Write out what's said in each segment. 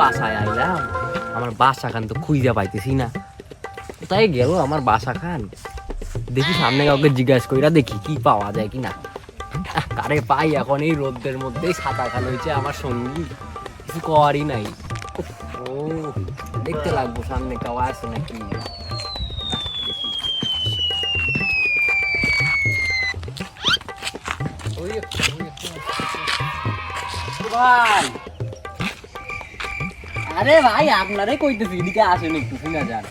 বাসায় আইলাম, আমার বাসা খান তো খুঁজে পাইতেছি না। কোথায় গেল আমার বাসা খান? দেখি সামনে কাউকে জিজ্ঞাসা কইরা দেখি কি পাওয়া যায় কিনা। কারে পাই এখন এই রোদের মধ্যে? ছাতা খান হয়েছে আমার সঙ্গী, কিছু করারই নাই। ও দেখতে লাগবো সামনে কেউ আছে নাকি। ভাই, আরে ভাই আপনারে কইতেছি এদিকে আসেন একটু, শুনে যান।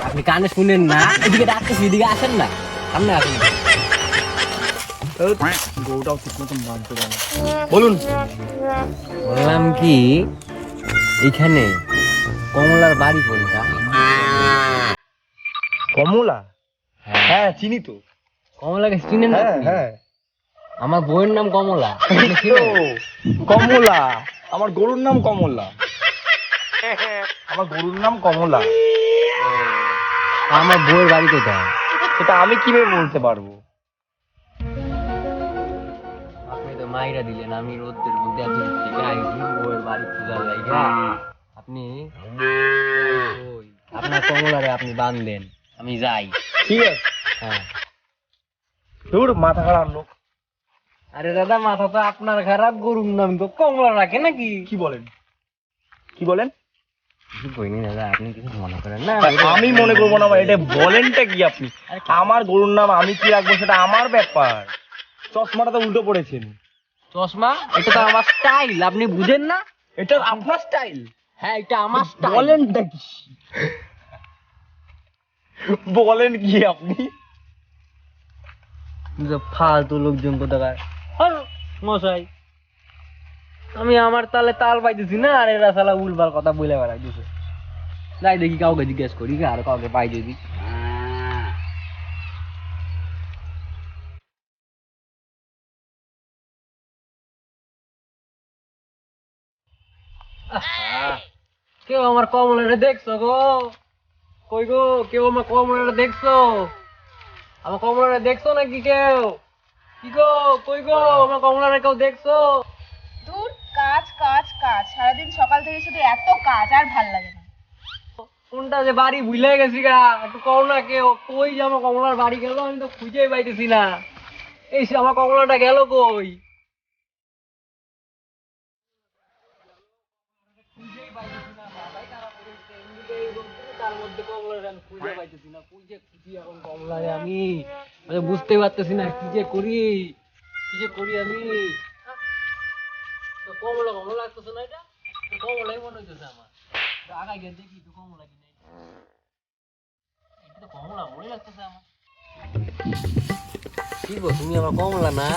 আপনি কানে শুনেন না, এদিকে ডাকতেছি, এদিকে আসেন না, সামনে আসেন। গরুটাও ঠিক মতন বাঁধতে পারে। বলুন। বললাম কি, এইখানে কমলার বাড়ি কোনটা? কমলা? হ্যাঁ চিনি তো। কমলাকে চিনেন না হ্যাঁ আপনি? হ্যাঁ আমার বউয়ের নাম কমলা। কমলা, আমার গরুর নাম কমলা। আমার গরুর নাম কমলা। আমার বউয়ের বাড়ি কোথায়? সেটা আমি কিভাবে বলতে পারবো? আপনি তো মাইরা দিলেন, আমি রোদের মধ্যে এত দূর থেকে আইছি বউয়ের বাড়ি খোঁজার লাইগা। আপনি ওই আপনার কমলারে আপনি বাঁধলেন, আমি যাই। ঠিক আছে। হ্যাঁ। তোর মাথা খারাপ লোক। আরে দাদা, মাথা তো আপনার খারাপ, গরুর নাম তো কমলা রাখে নাকি? কি বলেন? কি বলেন? কিছু কইনি দাদা, আপনি কিছু মনে করেন না। আমি মনে করবো না, এটা বলেনটা কি আপনি? আমার গরুর নাম আমি কি রাখবো সেটা আমার ব্যাপার। চশমাটা তো উল্টো পড়েছেন। চশমা? এটা তো আমার স্টাইল, আপনি বুঝেন না? এটা আপনার স্টাইল? হ্যাঁ, এটা আমার স্টাইল। বলেনটা কি? বলেন কি আপনি? ফালতু লোকজন কোথাকার। মশাই, আমি আমার তালে তাল পাইতেছি না, আর এরা শালা উলবাল কথা বলে বেড়াইতেছে। যাই দেখি কাউকে জিজ্ঞেস করি, আর কাউকে পাই যদি। কেউ আমার কমলাটা দেখছো গো? কই গো, কেউ আমার কমলাটা দেখছো? আমার কমলাটা দেখছো নাকি কেউ? কি গো, কই গো, আমার কমলাটা কেউ দেখছো? দূর, কাজ কাজ কাজ, সারাদিন সকাল থেকে শুধু এত কাজ, আর ভাল লাগে না। কোনটা যে বাড়ি ভুলে গেছি গা, একটু কও না কেউ, কই যে আমার কমলার বাড়ি গেল, আমি তো খুঁজেই পাইতেছি না। এই সে আমার কমলাটা গেল কই? খুঁজেই পাইতেছি না, মাথায় খারাপ হয়ে গেছে। এমনিতে এই রোদ্দুরে, তার মধ্যে কমলাটা আমি খুঁজে পাইতেছি না। কই যে খুঁজি এখন কমলারে আমি? মানে বুঝতে পারতেছি না কি যে করি, কি যে করি আমি। তো কমলা কমলা লাগতেছে না, এটা তো কমলাই মনে হইতেছে আমার। তো আগায় গিয়ে দেখি তো কমলা কি নাই। এটা তো কমলা মনে লাগতেছে আমার। কি গো, তুমি আমার কমলা না?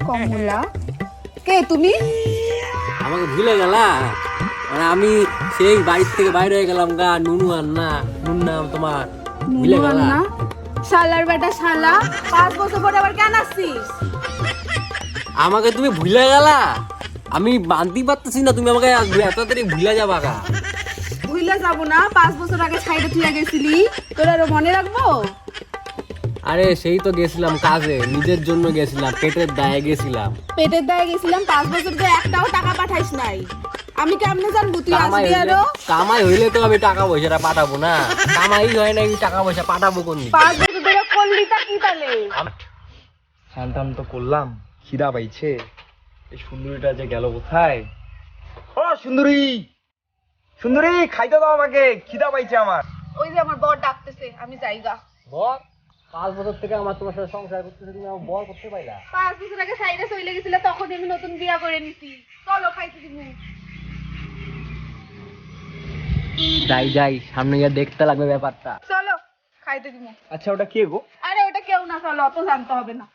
কমলা? কে তুমি? আমাকে ভুলে গেলা? মানে আমি সেই বাড়ির থেকে বাইরে হয়ে গেলাম গা, নুনু আর না, নুন নাম তোমার, ভুলে গেলা? না, শালার বেটা শালা, 5 বছর পরে আবার কেন আসছিস? আমাকে তুমি ভুলে গেলা? আমি মানতেই পারতেছি না তুমি আমাকে এত তাড়াতাড়ি ভুলে যাবা গা। ভুলে যাব না, 5 বছর আগে ছাইড়ে তুই গেছিলি, তোর আরো মনে রাখবো? আরে সেই তো গেছিলাম কাজে, নিজের জন্য গেছিলাম, পেটের দায়ে গেছিলাম। পেটের দায়ে গেছিলাম, 5 বছর ধরে একটাও টাকা পাঠাইস নাই। আমি কেমনে জানবো তুই কামাই আসবি হইলে, আরো? কামাই হইলে তো আমি টাকা পয়সাটা পাঠাবো না। কামাই হয় না, আমি টাকা পয়সা পাঠাবো কোন দিকে? 5 বছর ধরে করলি তা কি তালে? স্নান তো করলাম, খিদা পাইছে। এই সুন্দরীটা যে গেল কোথায়? ও সুন্দরী, সুন্দরী, খাইতে দাও আমাকে, খিদা পাইছে আমার। ওই যে আমার বর ডাকতেছে, আমি যাইগা। বল, 5 বছর থেকে আমার তোমার সাথে সংসার করতেছে, তুমি আমার বল করতে পাইলা? 5 বছর আগে ছাইড়ে চলে গেছিলে, তখন আমি নতুন বিয়া করে নিছি। চলো খাইতে দিবি। যাই যাই, সামনে গিয়ে দেখতে লাগবে ব্যাপারটা। চলো খাইতে দিবি। আচ্ছা ওটা কে গো? আরে ওটা কেউ না, চলো, অত জানতে হবে না।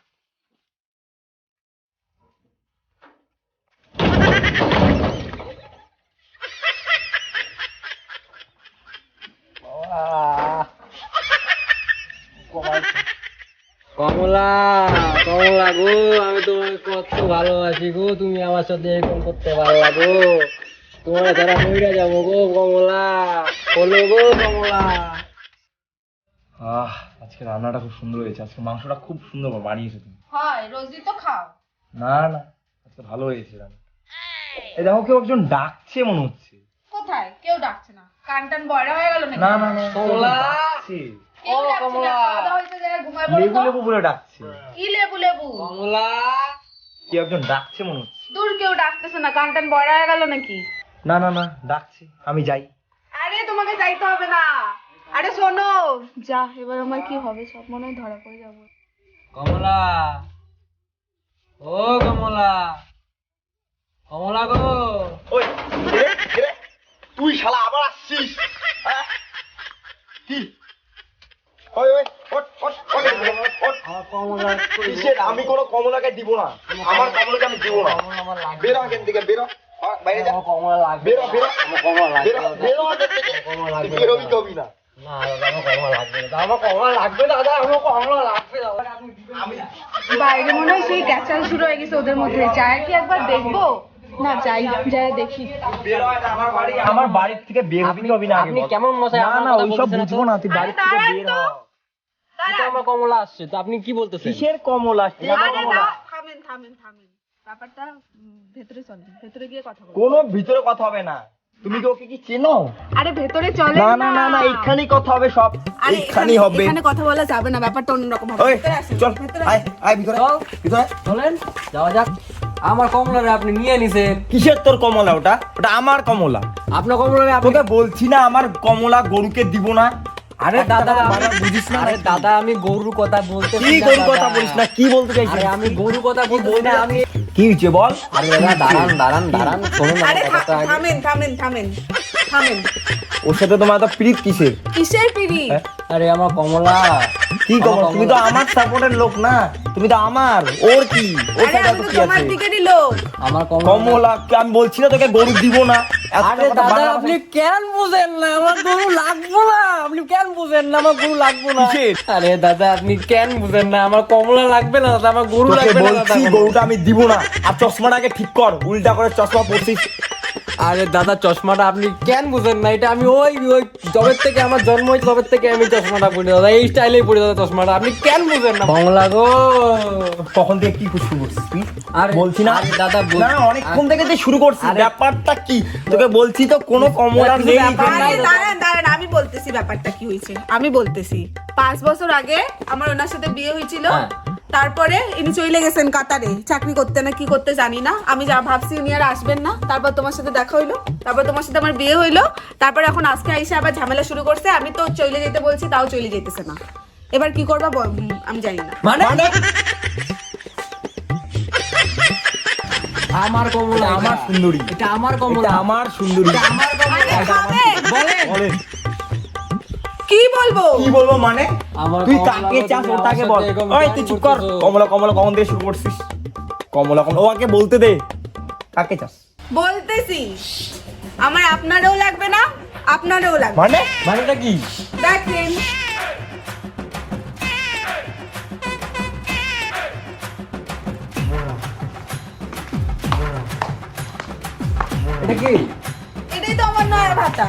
কমলা, কমলা গো, আমি তোমাকে কত ভালোবাসি গো, তুমি আমার সাথে এরকম করতে পারলা গো? তোমার যারা মইরা যাবো গো কমলা, বলো গো কমলা। আজকে রান্নাটা খুব সুন্দর হয়েছে, আজকে মাংসটা খুব সুন্দর বানিয়েছো তুমি। হয়, রোজই তো খাও। না না, আজকে ভালো হয়েছে রান্না। এই দেখো কেউ একজন ডাকছে মনে হচ্ছে। কোথায়? কেউ ডাকছে না। কান টান বয়রা হয়ে গেল নাকি? না না না কমলা। ডাকছে। কেউ ও, ডাকছে না। কমলা। খাওয়া দাওয়া হয়েছে, জায়গায় ঘুমায় পড়ো লেবু তো। লেবু বলে ডাকছে। কি লেবু লেবু? কমলা। কেউ একজন ডাকছে মনে হচ্ছে। দূর, কেউ ডাকতেছে না। কান টান বয়রা হয়ে গেল নাকি? না না না ডাকছে, আমি যাই। আরে তোমাকে যাইতে হবে না। আরে শোনো, যা, এবার আমার কি হবে? সব মনে হয় ধরা পড়ে যাবো। কমলা। ও কমলা। কমলা গো। ওই রে, রে, তুই শালা আবার আসছিস? হ্যাঁ? কি? ওই ওই ওঠ ওঠ ওঠ ওঠ। আমার কমলা। কিসের? আমি কোনো কমলাকে দিব না। আমার কমলাকে আমি দিব না। আমার লাগবে। বেরো এখান থেকে, বেরো। বাইরে যা। আমার কমলা লাগবে। বেরো বেরো। আমার কমলা লাগবে। বেরো বেরো এখান থেকে। কমলা লাগবে। বেরোবি কবি না। না দাদা, আমার কমলা লাগবে না। আমার কমলা লাগবে দাদা, আমার কমলা লাগবে দাদা। আপনি দিবেন আমি না। বাইরে মনে হয় সেই ক্যাচাল শুরু হয়ে গেছে ওদের মধ্যে। যায় কি একবার দেখবো? না, যাই, যাই দেখি। বেরো, এটা আমার বাড়ি। আমার বাড়ির থেকে বের হবি কবি না আগে আপনি বল। কেমন মশাই? না আমার না কথা ওইসব বলতেছেন না তো? বুঝবো না, তুই বাড়ির থেকে দাঁড়ান বের তো। হ। এই তো আমার কমলা আসছে, তো আপনি কি বলতেছেন? কিসের কমলা? তুই আমার আরে কমলা। থামেন থামেন থামেন। ব্যাপারটা ভেতরে চলেন, ভেতরে গিয়ে কথা বলবো। কোনো ভিতরে কথা হবে না। তুমি কি ওকে কি চেনো? আরে ভেতরে চলেন না না না না এইখানেই কথা হবে সব। আরে এইখানেই হবে। এখানে কথা বলা যাবে না, ব্যাপারটা অন্যরকম হবে। ওই ভেতরে আসেন, চল ভেতরে আয় আসেন। আয় ভিতরে চল। ভিতরে। চলেন যাওয়া যাক। আমার কমলারে আপনি নিয়ে নিছেন। কিসের তোর কমলা? ওটা ওটা আমার কমলা। আপনার কমলারে আপনি তোকে বলছি না আমার কমলা গরুকে দিব না। আরে একটা দাদা, কথা বারবার বুঝিস না আরে নাকি? দাদা, আমি গরুর কথা বলতে কি গরু কথা বলিস না, কি বলতে চাইছিস? আরে আমি গরু কথা বলতে না, আমি কি হয়েছে বল? আরে দাদা দাঁড়ান দাঁড়ান দাঁড়ান, শুনুন আরে আমার কথাটা আগে। থামেন থামেন থামেন থামেন। ওর সাথে তোমার তো প্রীত কিসের? কিসের পিড়ি? হ্যাঁ? আরে আমার কমলা। কি কমলা? তুমি তো আমার সাপোর্টের লোক না, তুমি তো আমার। ওর কি? ওর আরে সাথে আমি তো তো কি তোমার আছে? দিকেরই লোক। আমার কমলা। কমলা আমি বলছি না তোকে গরু দিব না। এত আরে কথা দাদা, বারবার আপনি কেন বুঝেন না? আমার গরু লাগবো না। আপনি কেন বুঝেন না? আমার গরু লাগবো না। কিসের? আরে দাদা, আপনি কেন বুঝেন না? আমার কমলা লাগবে না দাদা, আমার গরু তোকে লাগবে না দাদা। বলছি গরুটা আমি দিব না। আর চশমাটাকে ঠিক কর, উল্টা করে চশমা পরছিস। আরে দাদা, চশমাটা আপনি কেন বুঝেন না? এটা আমি ওই ওই জবের থেকে আমার জন্ম হয়েছে, তবের থেকে আমি চশমাটা পরি দাদা, এই স্টাইলেই পরি দাদা চশমাটা। আপনি কেন বুঝেন না? কমলা গো। কখন থেকে কি শুরু করছিস তুই? আরে বলছি না আরে দাদা, না অনেকক্ষণ থেকে তুই শুরু করছিস। আরে- ব্যাপারটা কি? তোকে বলছি তো কোনো কমলা কিছু নেই ব্যাপার এখানে। নাই। আরে দাঁড়ান দাঁড়ান, আমি বলতেছি ব্যাপারটা কি হয়েছে। আমি বলতেছি 5 বছর আগে আমার ওনার সাথে বিয়ে হয়েছিল। হ্যাঁ। তারপরে ইনি চলে গেছেন কাতারে চাকরি করতে না কি করতে জানি না। আমি যা ভাবছি উনি আর আসবেন না। তারপর তোমার সাথে দেখা হইলো, তারপর তোমার সাথে আমার বিয়ে হইলো। তারপর এখন আজকে আইসা আবার ঝামেলা শুরু করছে। আমি তো চলে যেতে বলছি, তাও চলে যেতেছে না। এবার কি করবা আমি জানি না। মানে মানে আমার কমলা, আমার এটা। সুন্দরী। এটা আমার কমলা, এটা আমার সুন্দরী। এটা আমার কমলা। আরে এটা আমার- থামেন। বলেন। বলেন। কি বলবো? কি বলবো মানে? আমার তুই কমলা কাকে গো, চাস তুমি ওটাকে আমার বল। সাথে এরকম ওই কেন তুই চুপ কর। করতেছো? কমলা কমলা কখন থেকে শুরু করছিস? কমলা কমলা ওকে বলতে দে। কাকে চাস? বলতেছি আমার আপনারও লাগবে না, আপনারও লাগবে। মানে মানেটা কি? দেখেন এটা কি? এটাই তো আমার নয়া ভাতা।